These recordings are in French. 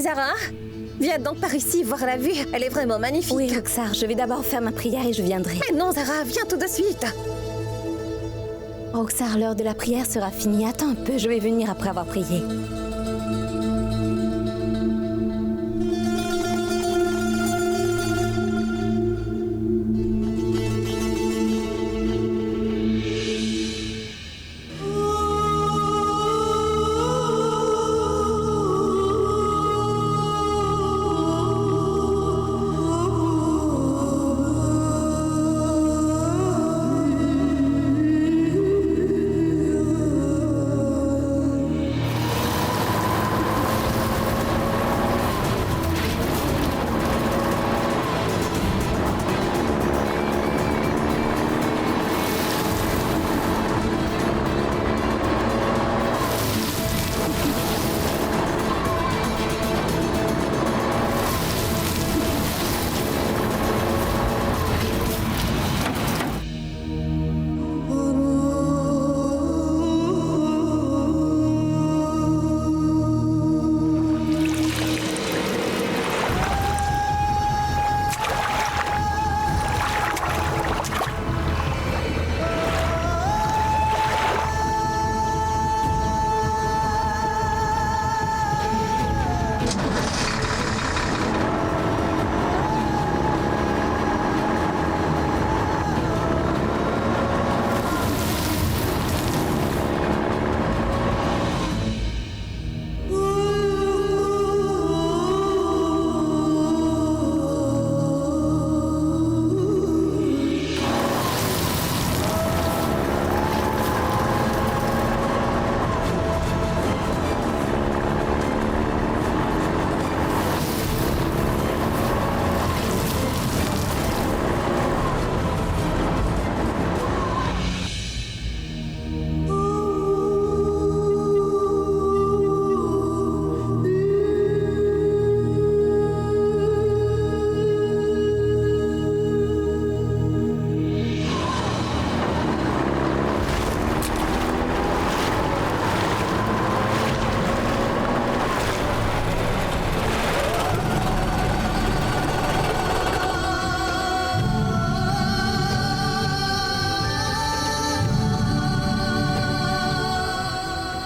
Zara, viens donc par ici voir la vue. Elle est vraiment magnifique. Oui, Roxar, je vais d'abord faire ma prière et je viendrai. Mais non, Zara, viens tout de suite. Roxar, l'heure de la prière sera finie. Attends un peu, je vais venir après avoir prié.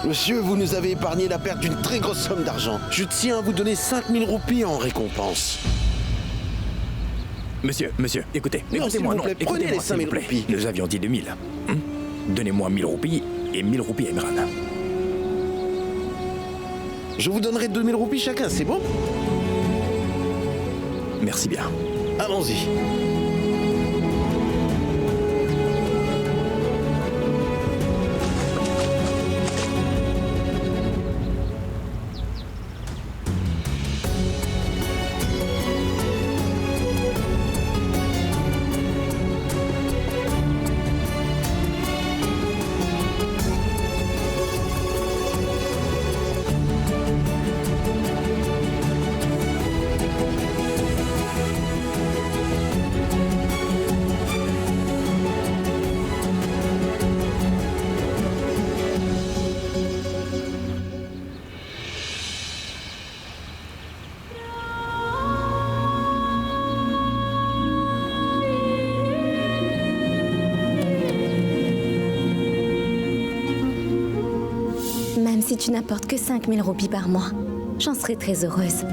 Monsieur, vous nous avez épargné la perte d'une très grosse somme d'argent. Je tiens à vous donner 5000 roupies en récompense. Monsieur, écoutez, Non, écoutez-moi, s'il vous plaît, prenez les écoutez-moi, 5000 s'il vous plaît. roupies. Nous avions dit 2000. Donnez-moi 1000 roupies et 1000 roupies à Imran. Je vous donnerai 2000 roupies chacun, c'est bon? Merci bien. Allons-y. Même si tu n'apportes que 5000 roupies par mois, j'en serai très heureuse.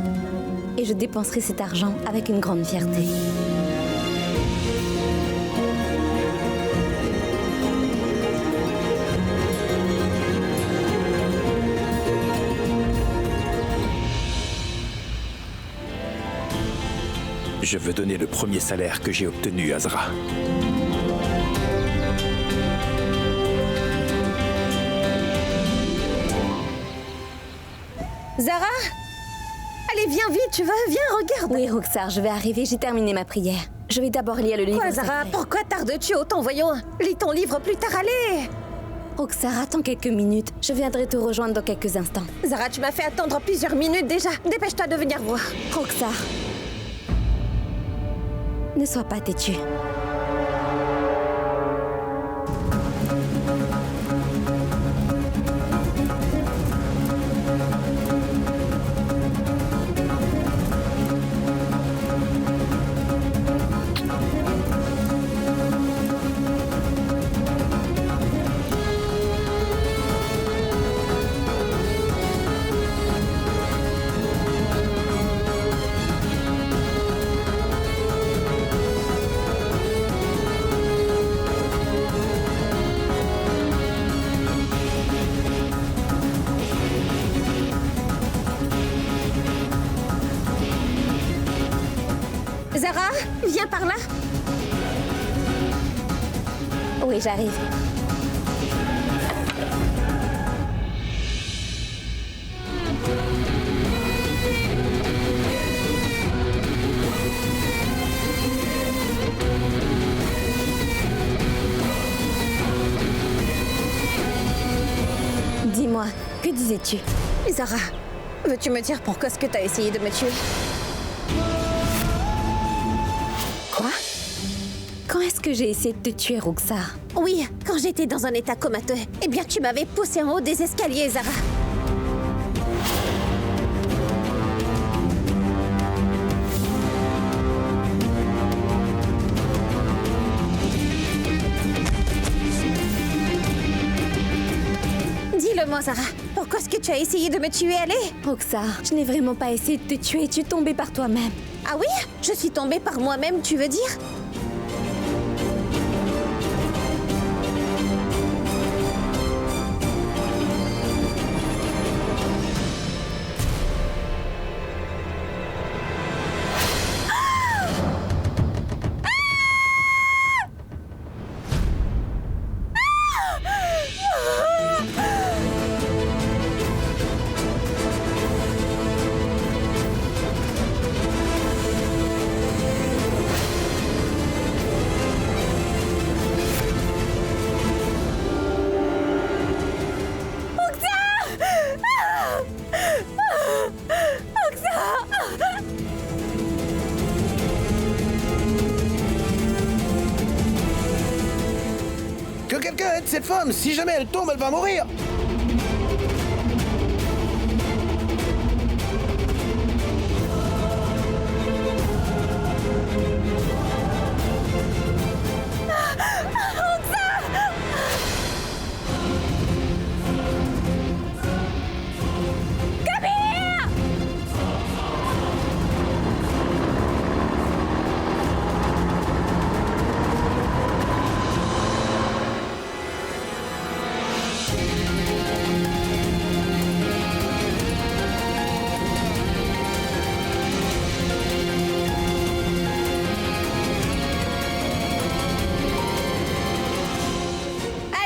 Et je dépenserai cet argent avec une grande fierté. Je veux donner le premier salaire que j'ai obtenu à Zara. Zara, allez, viens vite, tu vas, viens, regarde. Oui, Roxar, je vais arriver, j'ai terminé ma prière. Je vais d'abord lire le livre. Quoi, Zara, sacré. pourquoi tardes-tu autant, voyons? Lis ton livre plus tard, allez. Roxar, attends quelques minutes. Je viendrai te rejoindre dans quelques instants. Zara, tu m'as fait attendre plusieurs minutes déjà. Dépêche-toi de venir voir. Roxar, ne sois pas têtu. Viens par là. Oui, j'arrive. Dis-moi, que disais-tu? Zara, veux-tu me dire pourquoi est-ce que t'as essayé de me tuer? Quoi? Quand est-ce que j'ai essayé de te tuer, Roxar? Oui, quand j'étais dans un état comateux. Eh bien, tu m'avais poussé en haut des escaliers, Zara. Dis-le-moi, Zara. Pourquoi est-ce que tu as essayé de me tuer? Allez! Roxar, je n'ai vraiment pas essayé de te tuer, tu es tombée par toi-même. Ah oui? Je suis tombée par moi-même, tu veux dire? Que quelqu'un aide cette femme. Si jamais elle tombe, elle va mourir.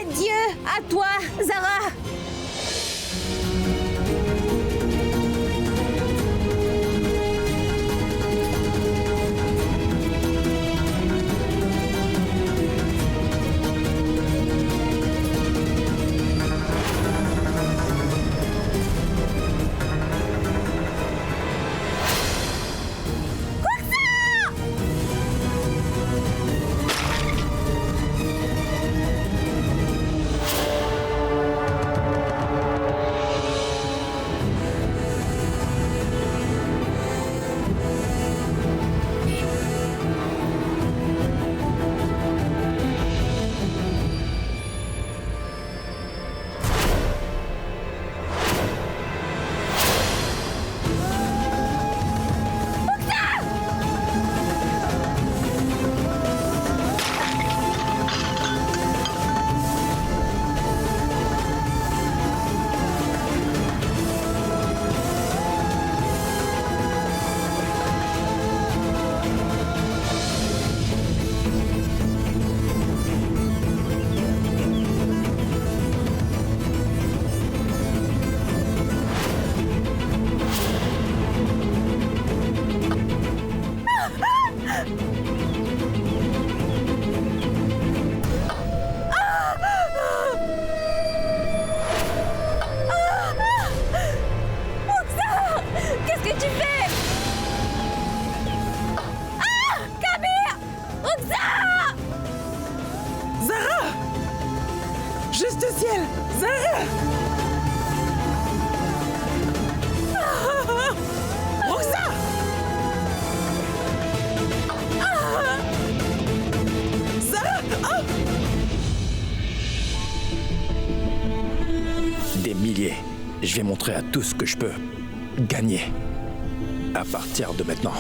Adieu à toi, Zara! Qu'est-ce que tu fais? Ah! Kabir! Roxar! Zara! Juste au ciel! Zara! Roxar! Zara! Oh! Des milliers. Je vais montrer à tous que je peux gagner. À partir de maintenant,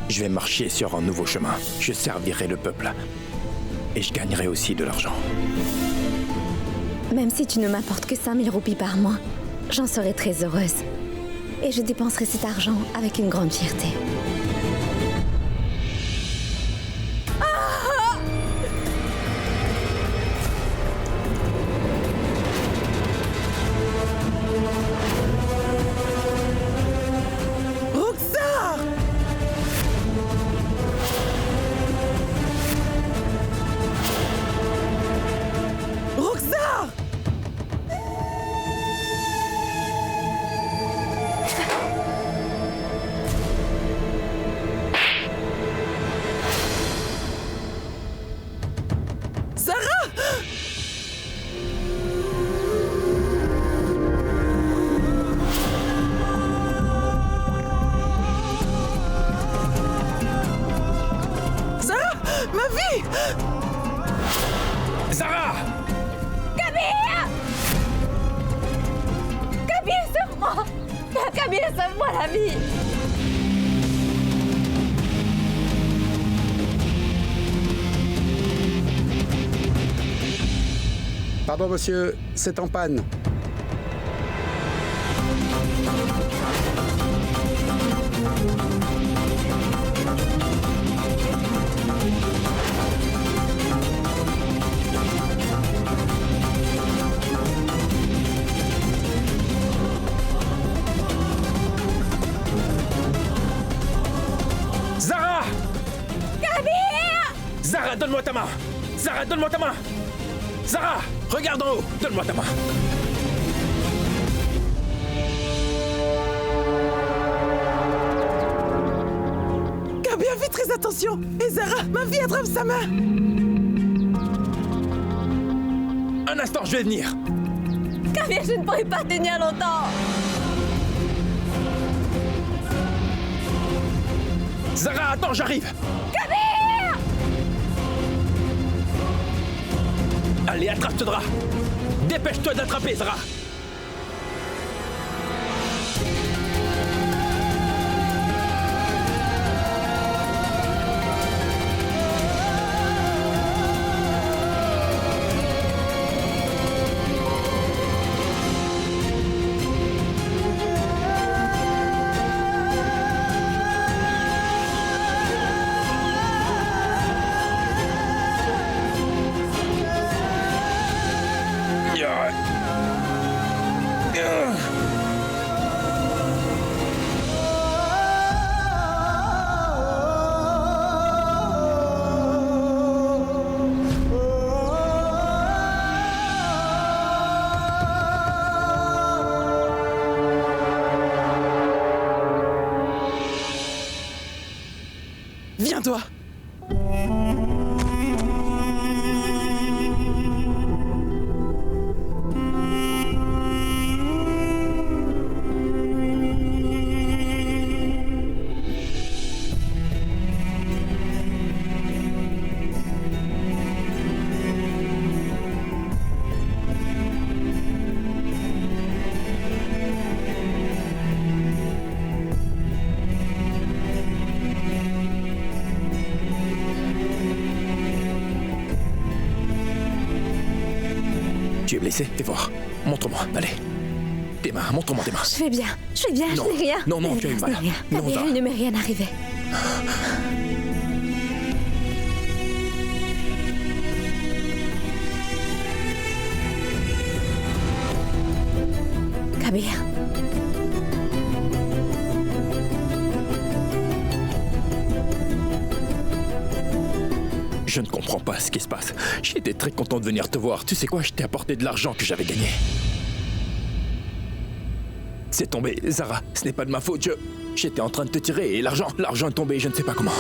je vais marcher sur un nouveau chemin. Je servirai le peuple. Et je gagnerai aussi de l'argent. Même si tu ne m'apportes que 5000 roupies par mois, j'en serai très heureuse. Et je dépenserai cet argent avec une grande fierté. Camille, sauve-moi la vie! Pardon, monsieur, c'est en panne. Zara! Kabir! Zara, donne-moi ta main! Zara, donne-moi ta main! Zara, regarde en haut! Donne-moi ta main! Kabir, fais très attention. Et Zara, ma fille attrape sa main. Un instant, je vais venir! Camille, je ne pourrai pas tenir longtemps! Zara, attends, j'arrive! Camille! Allez, attrape ce drap! Dépêche-toi d'attraper, Zara! Viens-toi. Tu es blessé? Fais voir. Montre-moi, allez. Tes mains, montre-moi tes mains. Je vais bien, Non. je n'ai rien. Non, non, Ne tu as eu me mal. reste rien. Non, Camille, Zara. il ne m'est rien arrivé. Kabir. Je ne comprends pas ce qui se passe. J'étais très content de venir te voir. Tu sais quoi? Je t'ai apporté de l'argent que j'avais gagné. C'est tombé, Zara. Ce n'est pas de ma faute. J'étais en train de te tirer et l'argent est tombé. Je ne sais pas comment.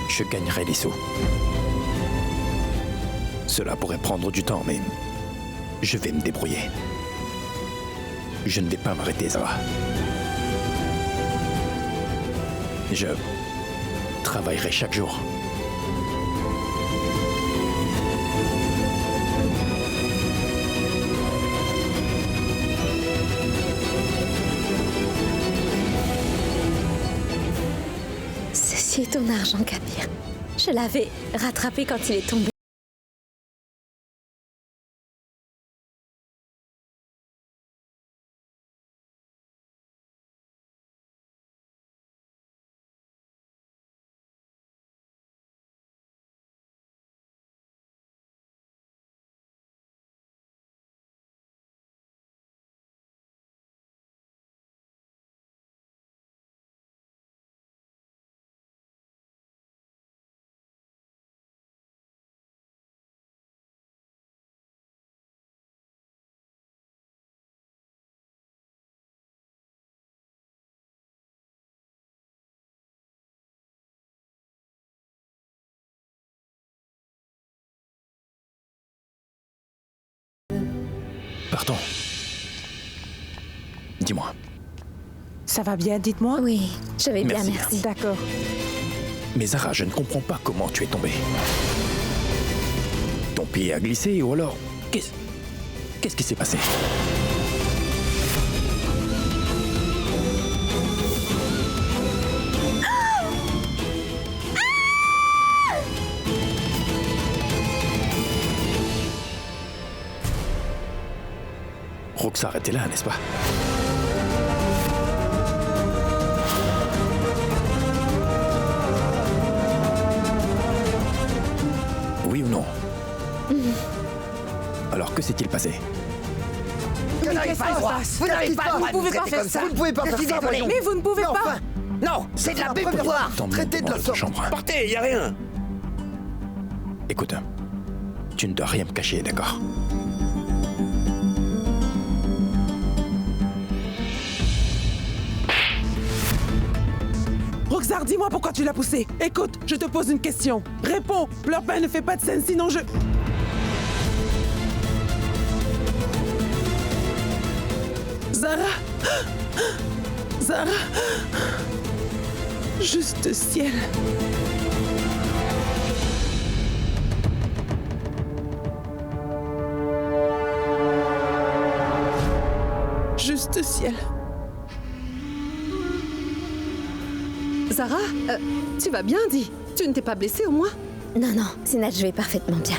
Je gagnerai les sous. Cela pourrait prendre du temps, mais je vais me débrouiller. Je ne vais pas m'arrêter, Zara. Je travaillerai chaque jour. Ceci est ton argent, Kabir. Je l'avais rattrapé quand il est tombé. J'entends. Dis-moi. Ça va bien, dites-moi. Oui, je vais bien, Merci. merci. D'accord. Mais Zara, je ne comprends pas comment tu es tombée. Ton pied a glissé ou alors... Qu'est-ce qui s'est passé? Roxar était là, n'est-ce pas? Oui ou non? Alors que s'est-il passé? Vous n'avez pas le droit. Vous n'avez pas le droit de pouvez pas traiter faire comme ça. Vous ne pouvez pas Je faire suis ça, désolée. voyons. Mais vous ne pouvez Mais pas. enfin, non, c'est de la première bulle. fois. Traitez de la Dans sorte. chambre. Partez, y a rien. Écoute, tu ne dois rien me cacher, d'accord? Roxar, dis-moi pourquoi tu l'as poussé. Écoute, je te pose une question. Réponds. Pleure pas et ne fais pas de scène, sinon je... Zara. Zara. Juste ciel. Juste ciel. Zara, tu vas bien, dis. Tu ne t'es pas blessée au moins? Non, non, Sinat, je vais parfaitement bien.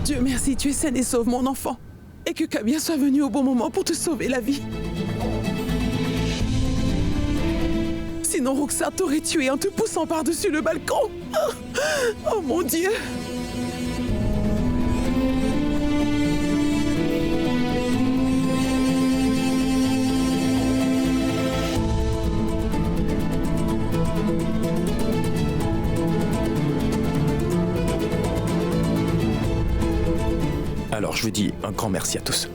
Dieu merci, tu es saine et sauve mon enfant. Et que Kabia soit venu au bon moment pour te sauver la vie. Sinon, Roxar t'aurait tué en te poussant par-dessus le balcon. Oh mon Dieu! Alors je vous dis un grand merci à tous.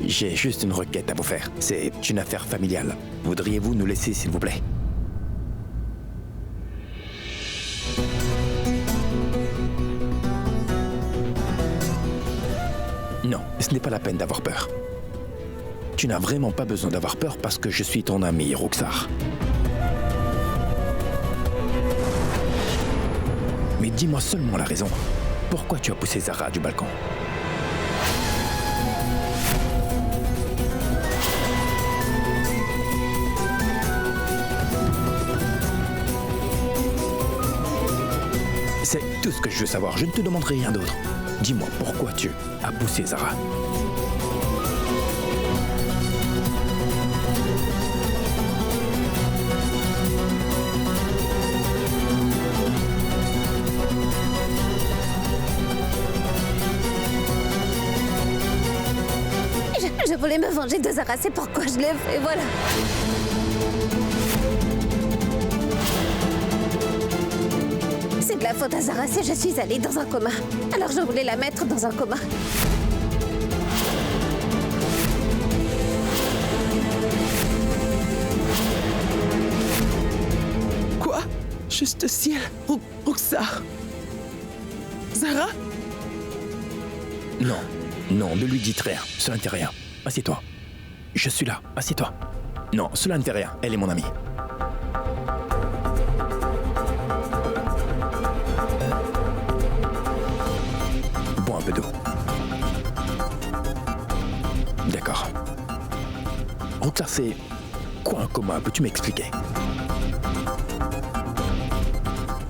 J'ai juste une requête à vous faire. C'est une affaire familiale. Voudriez-vous nous laisser, s'il vous plaît? Non, ce n'est pas la peine d'avoir peur. Tu n'as vraiment pas besoin d'avoir peur parce que je suis ton ami, Roxar. Mais dis-moi seulement la raison. Pourquoi tu as poussé Zara du balcon? C'est tout ce que je veux savoir. Je ne te demanderai rien d'autre. Dis-moi pourquoi tu as poussé Zara. Je voulais me venger de Zara, c'est pourquoi je l'ai fait, voilà. C'est de la faute à Zara si je suis allée dans un coma. Alors je voulais la mettre dans un coma. Quoi? Juste ciel. Roxar. Zara? Non, non, ne lui dites rien. Cela ne fait rien. Assieds-toi. Je suis là. Assieds-toi. Non, cela ne fait rien. Elle est mon amie. Bois un peu d'eau. D'accord. Roxar, c'est quoi un coma? Peux-tu m'expliquer?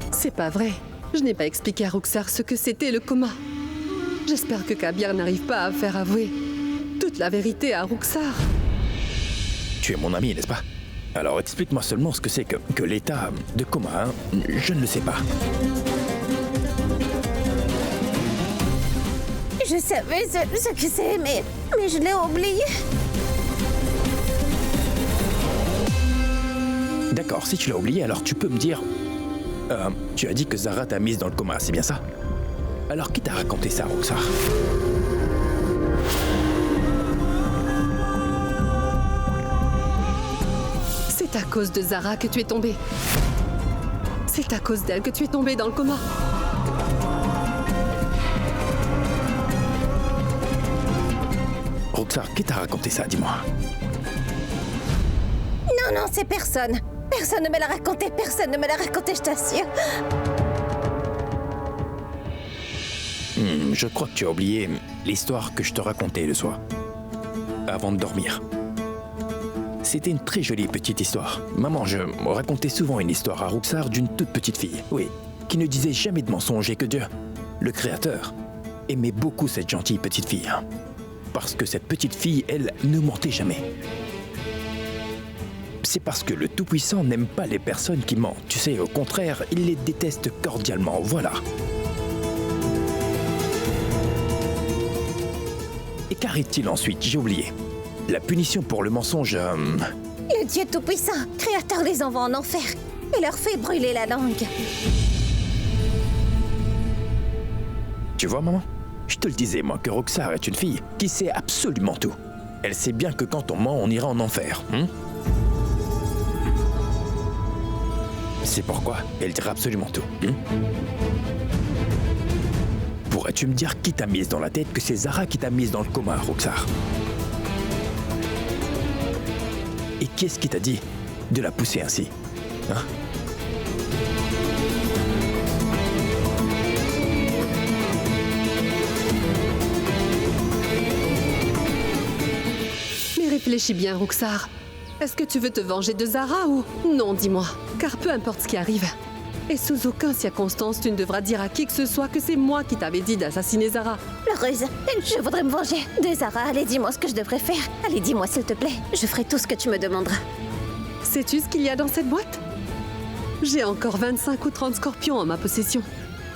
C'est pas vrai. Je n'ai pas expliqué à Roxar ce que c'était le coma. J'espère que Kabir n'arrive pas à faire avouer toute la vérité à Roxar. Tu es mon ami, n'est-ce pas? Alors explique-moi seulement ce que c'est que l'état de coma, hein? Je ne le sais pas. Je savais ce que c'est, mais je l'ai oublié. D'accord, si tu l'as oublié, alors tu peux me dire... tu as dit que Zara t'a mise dans le coma, c'est bien ça? Alors qui t'a raconté ça, Roxar? C'est à cause de Zara que tu es tombée. C'est à cause d'elle que tu es tombée dans le coma. Roxar, qui t'a raconté ça, dis-moi? Non, non, c'est personne. Personne ne me l'a raconté, personne ne me l'a raconté, je t'assure. Je crois que tu as oublié l'histoire que je te racontais le soir, avant de dormir. C'était une très jolie petite histoire. Maman, je racontais souvent une histoire à Roxar d'une toute petite fille, oui, qui ne disait jamais de mensonges et que Dieu, le Créateur, aimait beaucoup cette gentille petite fille. Parce que cette petite fille, elle, ne mentait jamais. C'est parce que le Tout-Puissant n'aime pas les personnes qui mentent. Tu sais, au contraire, il les déteste cordialement, voilà. Et qu'arrive-t-il ensuite? J'ai oublié. La punition pour le mensonge... Le Dieu Tout-Puissant, Créateur, les envoie en enfer et leur fait brûler la langue. Tu vois, maman? Je te le disais, moi, que Roxar est une fille qui sait absolument tout. Elle sait bien que quand on ment, on ira en enfer. C'est pourquoi elle dira absolument tout. Pourrais-tu me dire qui t'a mise dans la tête que c'est Zara qui t'a mise dans le coma, Roxar? Et qu'est-ce qui t'a dit de la pousser ainsi? Mais réfléchis bien, Roxar. Est-ce que tu veux te venger de Zara ou... Non, dis-moi. Car peu importe ce qui arrive. Et sous aucune circonstance, tu ne devras dire à qui que ce soit que c'est moi qui t'avais dit d'assassiner Zara. Heureuse, je voudrais me venger de Zara. Allez, dis-moi ce que je devrais faire. Allez, dis-moi, s'il te plaît. Je ferai tout ce que tu me demanderas. Sais-tu ce qu'il y a dans cette boîte? J'ai encore 25 ou 30 scorpions en ma possession.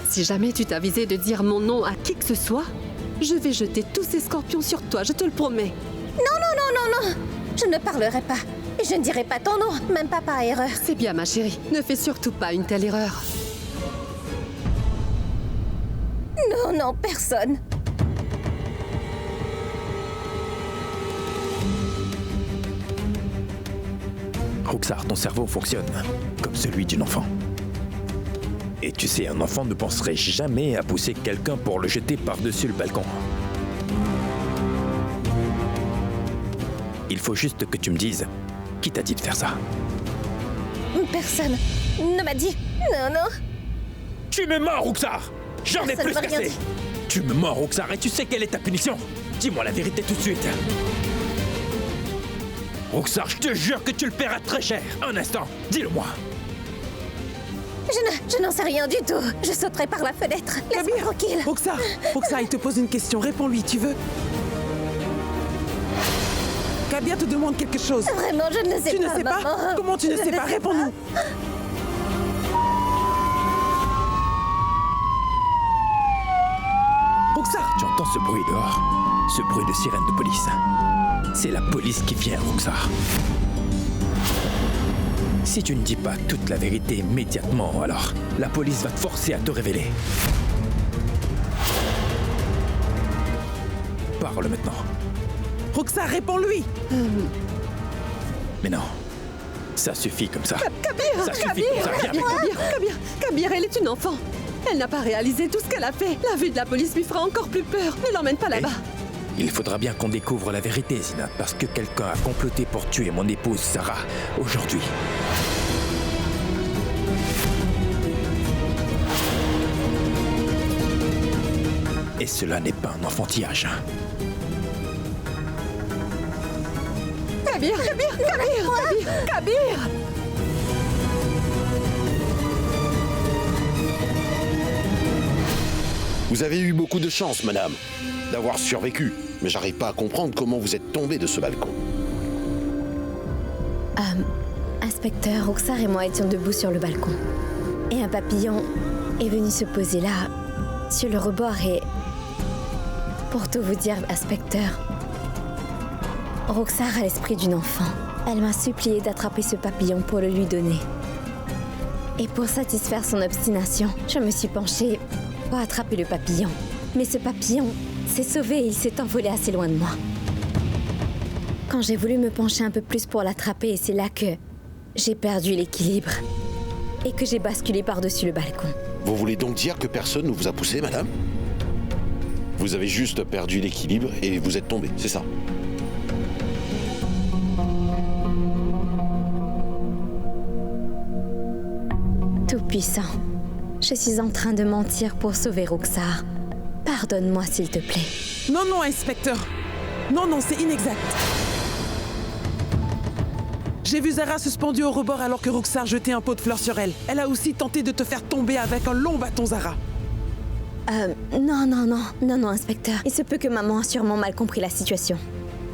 Si jamais tu t'avisais de dire mon nom à qui que ce soit, je vais jeter tous ces scorpions sur toi, je te le promets. Non. Je ne parlerai pas. Je ne dirai pas ton nom, même pas par erreur. C'est bien, ma chérie. Ne fais surtout pas une telle erreur. Non, personne. Roxar, ton cerveau fonctionne comme celui d'une enfant. Et tu sais, un enfant ne penserait jamais à pousser quelqu'un pour le jeter par-dessus le balcon. Il faut juste que tu me dises qui t'a dit de faire ça. Personne ne m'a dit. Non. Tu me mens, Roxar! J'en ai Personne plus m'a rien qu'assez! dit. Tu me mens, Roxar, et tu sais quelle est ta punition? Dis-moi la vérité tout de suite. Roxar, je te jure que tu le paieras très cher. Un instant, dis-le-moi. Je n'en sais rien du tout. Je sauterai par la fenêtre. Laisse-moi tranquille. Roxar, il te pose une question. Réponds-lui, tu veux? Kabir te demande quelque chose. Vraiment, je ne le sais Tu pas, ne sais pas? maman. Comment tu ne Je sais pas? Réponds-nous. Roxar, Tu entends ce bruit dehors? Ce bruit de sirène de police. C'est la police qui vient, Roxar. Si tu ne dis pas toute la vérité immédiatement, alors la police va te forcer à te révéler. Parle maintenant. Roxar, réponds-lui. Mais non, ça suffit comme ça. Kabir, Ça suffit comme ça, viens avec moi. Kabir, elle est une enfant. Elle n'a pas réalisé tout ce qu'elle a fait. La vue de la police lui fera encore plus peur. Ne l'emmène pas là-bas. Il faudra bien qu'on découvre la vérité, Zina, parce que quelqu'un a comploté pour tuer mon épouse Sarah aujourd'hui. Et cela n'est pas un enfantillage. Kabir. Vous avez eu beaucoup de chance, madame, d'avoir survécu. Mais j'arrive pas à comprendre comment vous êtes tombée de ce balcon. Inspecteur, Roxar et moi étions debout sur le balcon. Et un papillon est venu se poser là, sur le rebord et... Pour tout vous dire, inspecteur, Roxar a l'esprit d'une enfant. Elle m'a supplié d'attraper ce papillon pour le lui donner. Et pour satisfaire son obstination, je me suis penchée pour attraper le papillon. Mais ce papillon s'est sauvé et il s'est envolé assez loin de moi. Quand j'ai voulu me pencher un peu plus pour l'attraper, c'est là que j'ai perdu l'équilibre et que j'ai basculé par-dessus le balcon. Vous voulez donc dire que personne ne vous a poussé, madame? Vous avez juste perdu l'équilibre et vous êtes tombée, c'est ça? puissant. Je suis en train de mentir pour sauver Roxar. Pardonne-moi, s'il te plaît. Non, non, inspecteur. Non, non, c'est inexact. J'ai vu Zara suspendue au rebord alors que Roxar jetait un pot de fleurs sur elle. Elle a aussi tenté de te faire tomber avec un long bâton, Zara. Non, inspecteur. Il se peut que maman a sûrement mal compris la situation.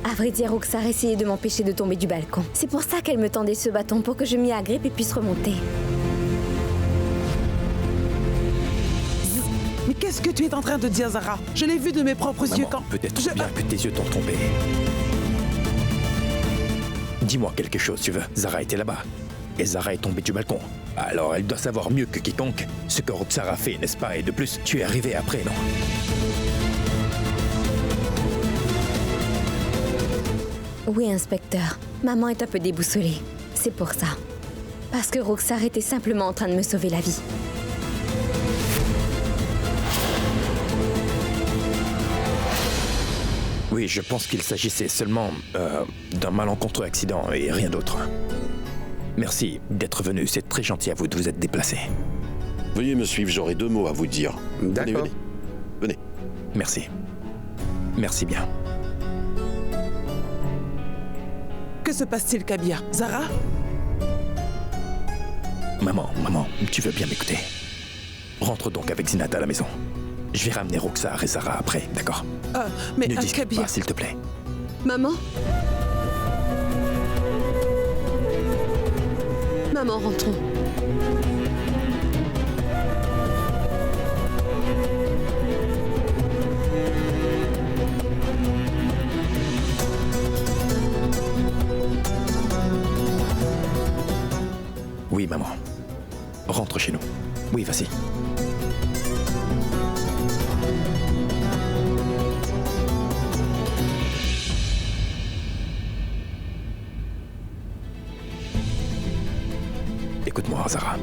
À vrai dire, Roxar essayait de m'empêcher de tomber du balcon. C'est pour ça qu'elle me tendait ce bâton, pour que je m'y agrippe et puisse remonter. Mais qu'est-ce que tu es en train de dire, Zara? Je l'ai vu de mes propres yeux quand... Peut-être bien que tes yeux t'ont tombé. Dis-moi quelque chose, tu veux. Zara était là-bas. Et Zara est tombée du balcon. Alors elle doit savoir mieux que quiconque ce que Roxar a fait, n'est-ce pas? Et de plus, tu es arrivé après, non? Oui, inspecteur. Maman est un peu déboussolée. C'est pour ça. Parce que Roxar était simplement en train de me sauver la vie. Oui, je pense qu'il s'agissait seulement d'un malencontreux accident et rien d'autre. Merci d'être venu, c'est très gentil à vous de vous être déplacé. Veuillez me suivre, j'aurai 2 mots à vous dire. D'accord. Venez. Merci. Merci bien. Que se passe-t-il, Kabia? Zara? Maman, tu veux bien m'écouter? Rentre donc avec Zinat à la maison. Je vais ramener Roxar et Zara après, d'accord? Mais Ne discute Kabia... pas, s'il te plaît. Maman? Maman, rentrons. Oui, maman. Rentre chez nous. Oui, vas-y. Écoute-moi, Zara.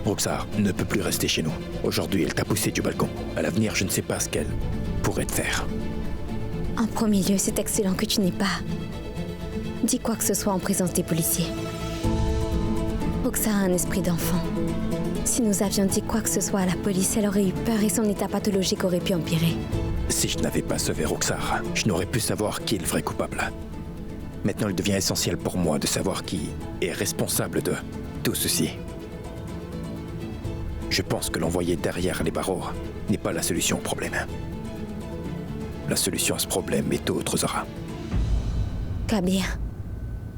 Roxar ne peut plus rester chez nous. Aujourd'hui, elle t'a poussé du balcon. À l'avenir, je ne sais pas ce qu'elle pourrait te faire. En premier lieu, c'est excellent que tu n'aies pas dit quoi que ce soit en présence des policiers. Roxar a un esprit d'enfant. Si nous avions dit quoi que ce soit à la police, elle aurait eu peur et son état pathologique aurait pu empirer. Si je n'avais pas sauvé Roxar, je n'aurais pu savoir qui est le vrai coupable. Maintenant, il devient essentiel pour moi de savoir qui est responsable de tout ceci. Je pense que l'envoyer derrière les barreaux n'est pas la solution au problème. La solution à ce problème est autre, Zara. Kabir,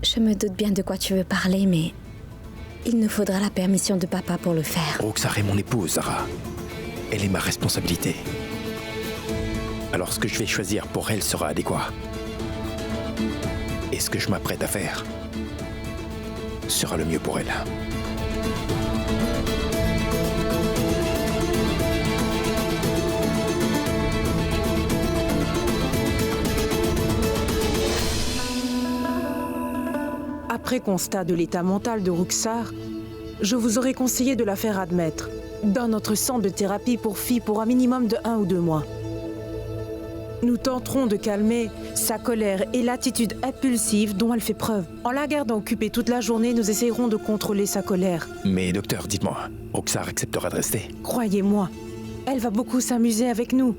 je me doute bien de quoi tu veux parler, mais il nous faudra la permission de papa pour le faire. Roxar est mon épouse, Zara. Elle est ma responsabilité. Alors ce que je vais choisir pour elle sera adéquat. Et ce que je m'apprête à faire sera le mieux pour elle. Après constat de l'état mental de Roxar, je vous aurais conseillé de la faire admettre dans notre centre de thérapie pour filles pour un minimum de 1 ou 2 mois. Nous tenterons de calmer sa colère et l'attitude impulsive dont elle fait preuve. En la gardant occupée toute la journée, nous essayerons de contrôler sa colère. Mais docteur, dites-moi, Roxar acceptera de rester? Croyez-moi, elle va beaucoup s'amuser avec nous.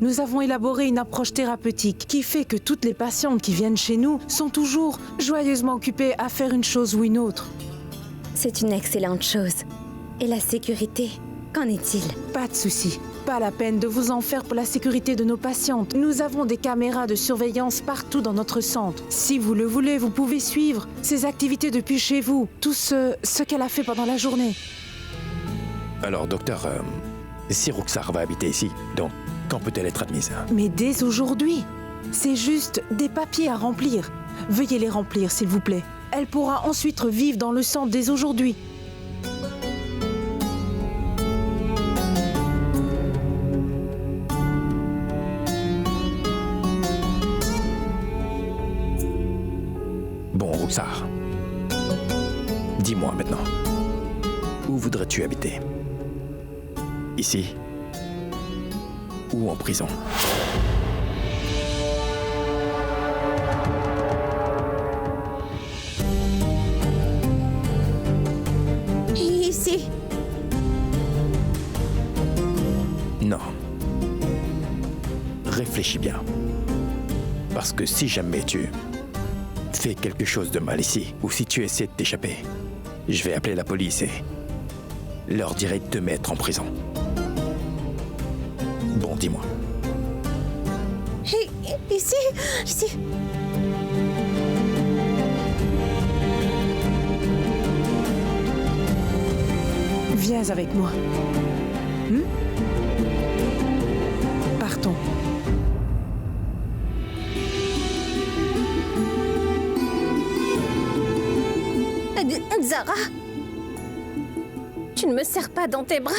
Nous avons élaboré une approche thérapeutique qui fait que toutes les patientes qui viennent chez nous sont toujours joyeusement occupées à faire une chose ou une autre. C'est une excellente chose. Et la sécurité, qu'en est-il? Pas de souci. Pas la peine de vous en faire pour la sécurité de nos patientes. Nous avons des caméras de surveillance partout dans notre centre. Si vous le voulez, vous pouvez suivre ses activités depuis chez vous. Tout ce qu'elle a fait pendant la journée. Alors, docteur, si Roxar va habiter ici, donc, quand peut-elle être admise? Mais dès aujourd'hui. C'est juste des papiers à remplir. Veuillez les remplir, s'il vous plaît. Elle pourra ensuite vivre dans le centre dès aujourd'hui. Bon, Roxar, dis-moi maintenant, où voudrais-tu habiter? Ici ou en prison? Ici. réfléchis bien. Parce que si jamais tu fais quelque chose de mal ici, ou si tu essaies de t'échapper, je vais appeler la police et leur dirai de te mettre en prison. Bon, dis-moi. Ici. Viens avec moi. Partons. Zara, tu ne me serres pas dans tes bras.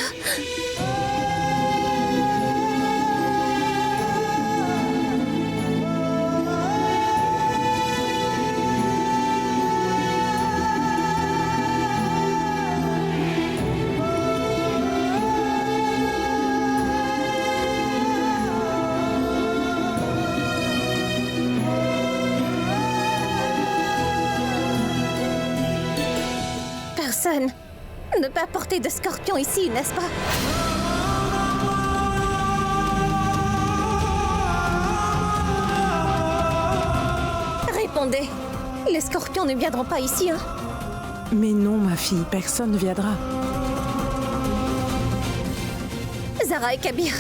Personne ne peut porter de scorpion ici, n'est-ce pas? Répondez. Les scorpions ne viendront pas ici, hein? Mais non, ma fille, personne ne viendra. Zara et Kabir,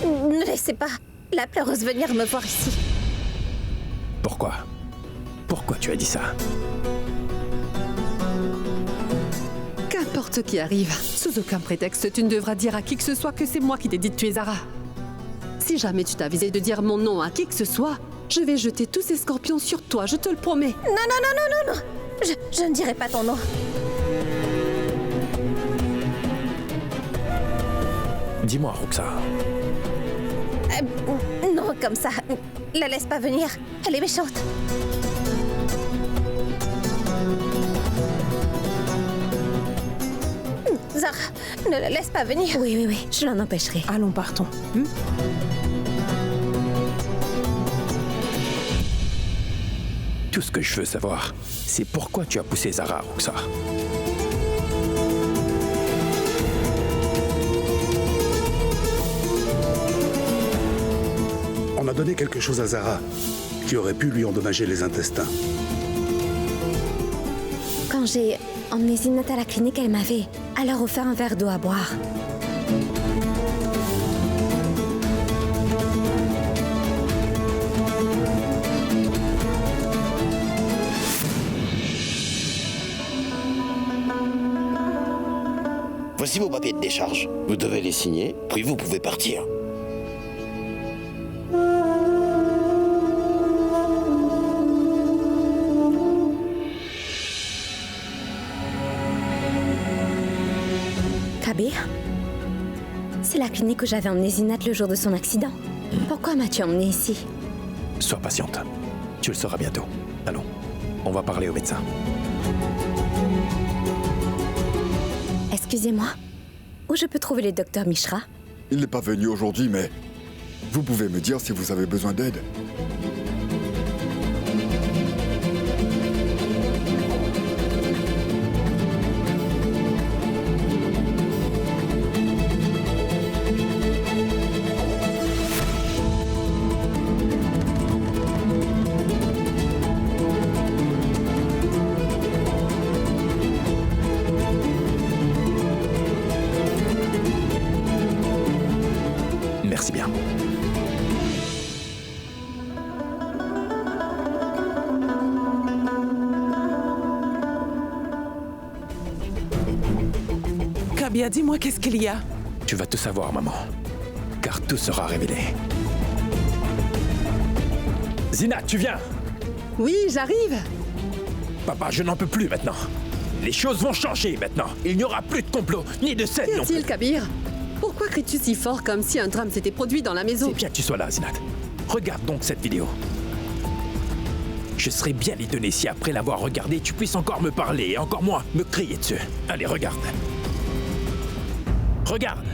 ne laissez pas la pleureuse venir me voir ici. Pourquoi? Pourquoi tu as dit ça? Qu'importe ce qui arrive, sous aucun prétexte, tu ne devras dire à qui que ce soit que c'est moi qui t'ai dit de tuer Zara. Si jamais tu t'avisais de dire mon nom à qui que ce soit, je vais jeter tous ces scorpions sur toi, je te le promets. Non. Je ne dirai pas ton nom. Dis-moi, Roxar. Non, comme ça. La laisse pas venir. Elle est méchante. Zara, ne la laisse pas venir. Oui, je l'en empêcherai. Allons, partons. Tout ce que je veux savoir, c'est pourquoi tu as poussé Zara, Roxar. On a donné quelque chose à Zara qui aurait pu lui endommager les intestins. Quand j'ai emmené Zinat à la clinique, elle m'avait alors offert un verre d'eau à boire. Voici vos papiers de décharge. Vous devez les signer, puis vous pouvez partir. Kabir, c'est la clinique où j'avais emmené Zinat le jour de son accident. Pourquoi m'as-tu emmené ici? Sois patiente. Tu le sauras bientôt. Allons, on va parler au médecin. Excusez-moi, où je peux trouver le docteur Mishra? Il n'est pas venu aujourd'hui, mais vous pouvez me dire si vous avez besoin d'aide. Merci bien. Kabir, dis-moi qu'est-ce qu'il y a? Tu vas tout savoir, maman. Car tout sera révélé. Zina, tu viens? Oui, j'arrive. Papa, je n'en peux plus maintenant. Les choses vont changer maintenant. Il n'y aura plus de complot, ni de scène Qu'y non plus. a-t-il, Kabir? Pourquoi cries-tu si fort comme si un drame s'était produit dans la maison? C'est bien que tu sois là, Zinat. Regarde donc cette vidéo. Je serais bien étonné si après l'avoir regardée, tu puisses encore me parler et encore moins me crier dessus. Allez, regarde. Regarde.